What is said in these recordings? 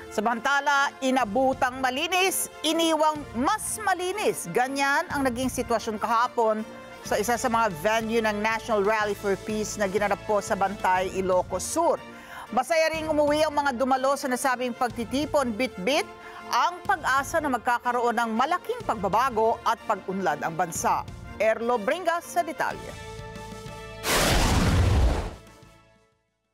Samantala, inabutang malinis, iniwang mas malinis. Ganyan ang naging sitwasyon kahapon sa isa sa mga venue ng National Rally for Peace na ginanap po sa Bantay, Ilocos Sur. Masaya ring umuwi ang mga dumalo sa nasabing pagtitipon bit-bit ang pag-asa na magkakaroon ng malaking pagbabago at pag-unlad ang bansa. Erlo Bringas sa detalye.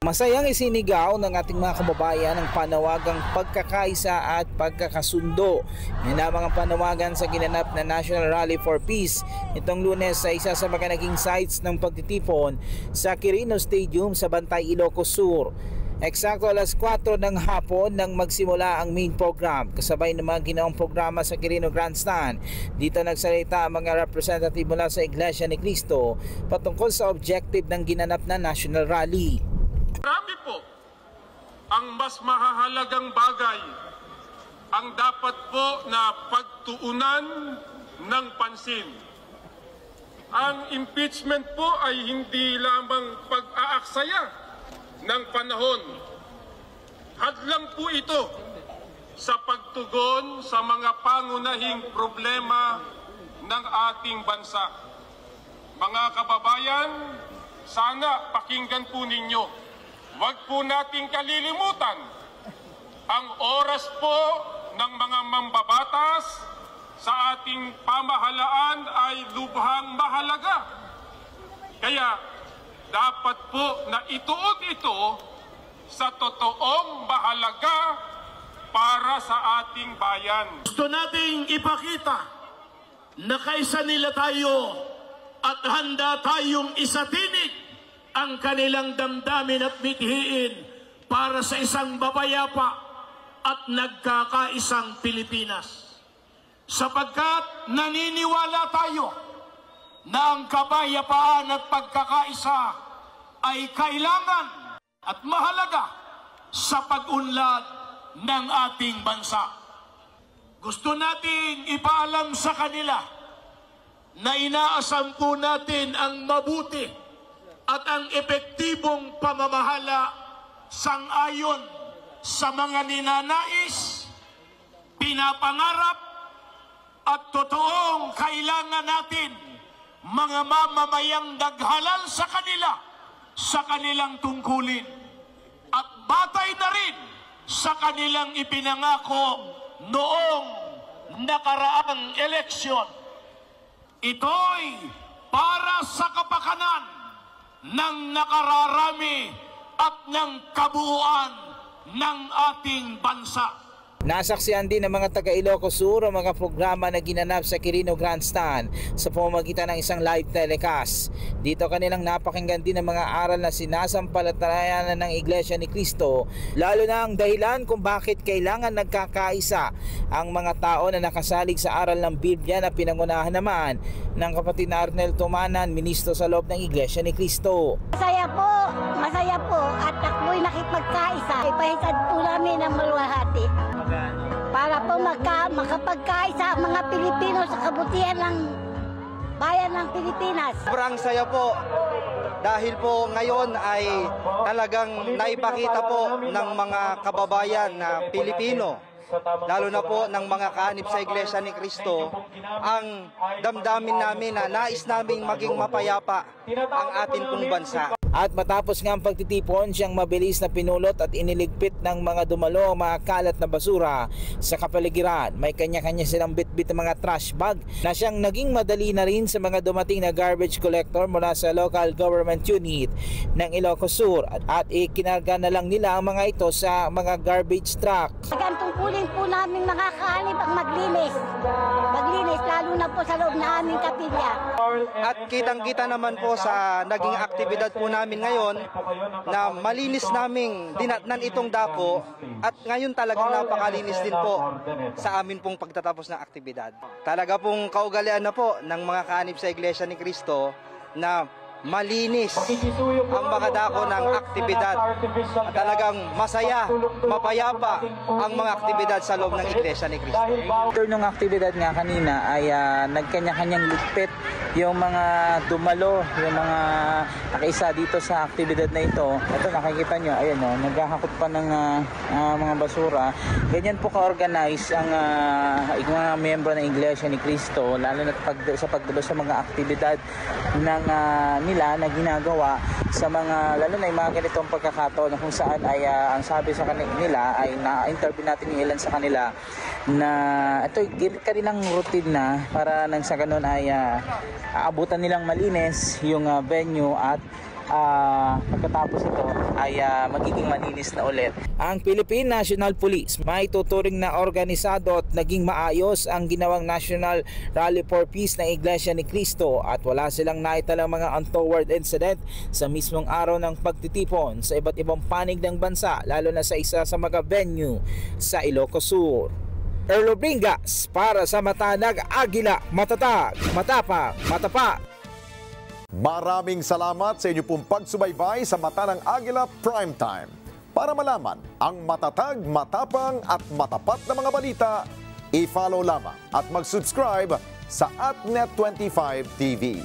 Masayang isinigaw ng ating mga kababayan ang panawagang pagkakaisa at pagkakasundo. Yan ang mga panawagan sa ginanap na National Rally for Peace itong Lunes sa isa sa mga naging sites ng pagtitipon sa Quirino Stadium sa Bantay, Ilocos Sur. Eksakto alas 4 ng hapon nang magsimula ang main program kasabay ng mga ginaong programa sa Quirino Grandstand. Dito nagsalita ang mga representative mula sa Iglesia ni Cristo patungkol sa objective ng ginanap na National Rally. Marami po ang mas mahahalagang bagay ang dapat po na pagtuunan ng pansin. Ang impeachment po ay hindi lamang pag-aaksaya ng panahon. Hadlang po ito sa pagtugon sa mga pangunahing problema ng ating bansa. Mga kababayan, sana pakinggan po ninyo. Huwag po nating kalilimutan ang oras po ng mga mambabatas sa ating pamahalaan ay lubhang mahalaga. Kaya dapat po na ituon ito sa totoong mahalaga para sa ating bayan. Gusto nating ipakita na kaisa nila tayo at handa tayong isatinig ang kanilang damdamin at mithiin para sa isang mapayapa at nagkakaisang Pilipinas. Sapagkat naniniwala tayo na ang kapayapaan at pagkakaisa ay kailangan at mahalaga sa pag-unlad ng ating bansa. Gusto nating ipaalam sa kanila na inaasam po natin ang mabuti at ang epektibong pamamahala sang-ayon sa mga ninanais, pinapangarap at totoong kailangan natin mga mamamayang naghalal sa kanila sa kanilang tungkulin at batay na rin sa kanilang ipinangako noong nakaraang eleksyon. Ito'y para sa kapakanan ng nakararami at ng kabuuan ng ating bansa. Nasaksihan din ng mga taga Ilocos Sur ang mga programa na ginanap sa Quirino Grandstand sa pamamagitan ng isang live telecast. Dito kanilang napakinggan din ang mga aral na sinasampalatayanan ng Iglesia ni Cristo, lalo na ang dahilan kung bakit kailangan nagkakaisa ang mga tao na nakasalig sa aral ng Biblia na pinangunahan naman ng kapatid na Arnel Tumanan, ministro sa loob ng Iglesia ni Cristo. Masaya po at ako'y nakipagkaisa. Ipahisad po namin ang maluwalhati para po makapagkaisa ang mga Pilipino sa kabutihan ng bayan ng Pilipinas. Sobrang saya po dahil po ngayon ay talagang naipakita po ng mga kababayan na Pilipino, lalo na po ng mga kaanib sa Iglesia ni Cristo, ang damdamin namin na nais naming maging mapayapa ang atin pong bansa. At matapos nga ang pagtitipon, siyang mabilis na pinulot at iniligpit ng mga dumalo ang mga kalat na basura sa kapaligiran. May kanya-kanya silang bit-bit ng mga trash bag na siyang naging madali na rin sa mga dumating na garbage collector mula sa local government unit ng Ilocos Sur at ikinarga na lang nila ang mga ito sa mga garbage truck. Tungkulin po namin mga kaanib ang maglinis lalo na po sa loob na aming kapilya. At kitang-kita naman po sa naging aktibidad po namin ngayon na malinis naming dinatnan itong dako at ngayon talagang napakalinis din po sa amin pong pagtatapos ng aktibidad. Talaga pong kaugalian na po ng mga kaanib sa Iglesia ni Cristo na malinis ang mga dako ng aktibidad. At talagang masaya, mapayapa ang mga aktibidad sa loob ng Iglesia ni Cristo. After nung aktibidad nga kanina ay nagkanya-kanyang ligpit yung mga dumalo, yung mga nakaisa dito sa aktibidad na ito. Ito nakikita nyo, ayun o, naghahakot pa ng mga basura. Ganyan po ka-organize ang mga miyembro ng Iglesia ni Cristo, lalo na sa pagdalo sa mga aktibidad ng nila na ginagawa sa mga, lalo na yung mga ganitong pagkakataon kung saan ay ang sabi sa kanila ay na-interview natin yung ilan sa kanila na ito kanilang routine na para nang sa ganun ay aabutan nilang malinis yung venue at pagkatapos ito ay magiging malinis na ulit. Ang Philippine National Police may tuturing na organisado at naging maayos ang ginawang National Rally for Peace ng Iglesia ni Cristo at wala silang naitalang mga untoward incident sa mismong araw ng pagtitipon sa iba't ibang panig ng bansa, lalo na sa isa sa mga venue sa Ilocos Sur. Erlo Bringas para sa Matanag Agila, matatag, matapang, matapat. Maraming salamat sa inyo pong pagsubaybay sa Mata ng Agila Primetime. Para malaman ang matatag, matapang at matapat na mga balita, i-follow lamang at mag-subscribe sa @Net25 TV.